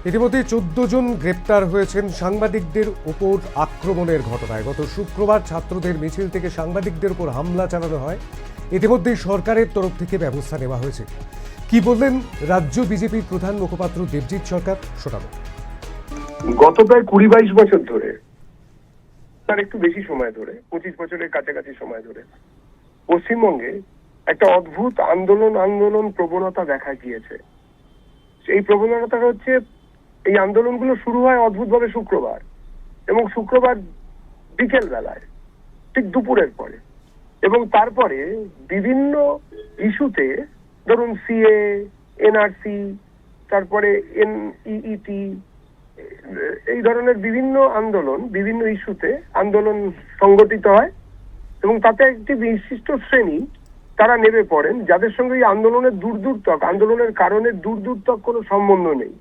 ইতিমধ্যে 14 জন গ্রেপ্তার হয়েছেন সাংবাদিকদের উপর আক্রমণের ঘটনায়। গত শুক্রবার ছাত্রদের মিছিল থেকে সাংবাদিকদের উপর হামলা চালানো হয়। ইতিমধ্যে সরকারের তরফ থেকে ব্যবস্থা নেওয়া হয়েছে। কি বললেন রাজ্য বিজেপির প্রধান মুখপাত্র দেবজিৎ সরকার, শোনাবো। গত প্রায় 20-22 বছর ধরে, তার একটু বেশি সময় ধরে, 25 বছরের কাছাকাছি সময় ধরে পশ্চিমবঙ্গে একটা অদ্ভুত আন্দোলন প্রবণতা দেখা গিয়েছে। এই প্রবণতাটা হচ্ছে, এই আন্দোলনগুলো শুরু হয় অদ্ভুতভাবে শুক্রবার, এবং শুক্রবার বিকেল বেলায়, ঠিক দুপুরের পরে, এবং তারপরে বিভিন্ন ইস্যুতে, ধরুন সিএ, এনআরসি, তারপরে এনইইটি, এই ধরনের বিভিন্ন আন্দোলন, বিভিন্ন ইস্যুতে আন্দোলন সংগঠিত হয়, এবং তাতে একটি বিশিষ্ট শ্রেণী তারা নেমে পড়েন, যাদের সঙ্গে এই আন্দোলনের কারণে দূর কোনো সম্বন্ধ নেই।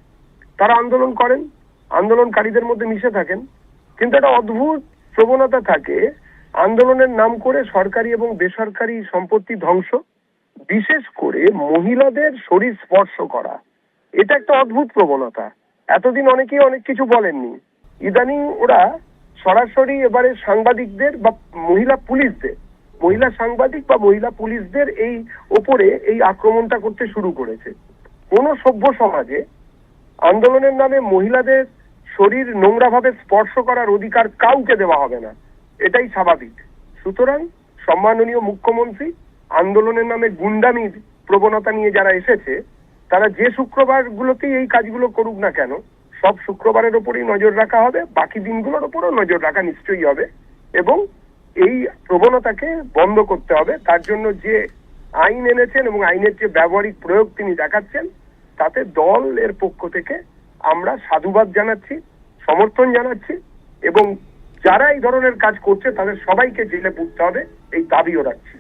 তারা আন্দোলন করেন, আন্দোলনকারীদের মধ্যে মিশে থাকেন, কিন্তু একটা অদ্ভুত প্রবণতা থাকে আন্দোলনের নাম করে সরকারি এবং বেসরকারি সম্পত্তি ধ্বংস, বিশেষ করে মহিলাদের শরীর স্পর্শ করা। এটা একটা অদ্ভুত প্রবণতা। এতদিন অনেকেই অনেক কিছু বলেননি, ইদানিং ওরা সরাসরি এবারে সাংবাদিকদের বা মহিলা সাংবাদিক বা মহিলা পুলিশদের এই ওপরে এই আক্রমণটা করতে শুরু করেছে। কোন সভ্য সমাজে আন্দোলনের নামে মহিলাদের শরীর নোংরাভাবে স্পর্শ করার অধিকার কাউকে দেওয়া হবে না, এটাই স্বাভাবিক। সুতরাং সম্মাননীয় মুখ্যমন্ত্রী আন্দোলনের নামে গুন্ডামির প্রবণতা নিয়ে যারা এসেছে, তারা যে শুক্রবারগুলোতেই এই কাজগুলো করুক না কেন, সব শুক্রবারের ওপরেই নজর রাখা হবে, বাকি দিনগুলোর ওপরও নজর রাখা নিশ্চয়ই হবে, এবং এই প্রবণতাকে বন্ধ করতে হবে। তার জন্য যে আইন এনেছেন এবং আইনের যে ব্যবহারিক প্রয়োগ তিনি দেখাচ্ছেন, তাতে দলের পক্ষ থেকে আমরা সাধুবাদ জানাচ্ছি, সমর্থন জানাচ্ছি, এবং যারা এই ধরনের কাজ করছে তাদের সবাইকে জেলে পুরতে হবে, এই দাবিও রাখছি।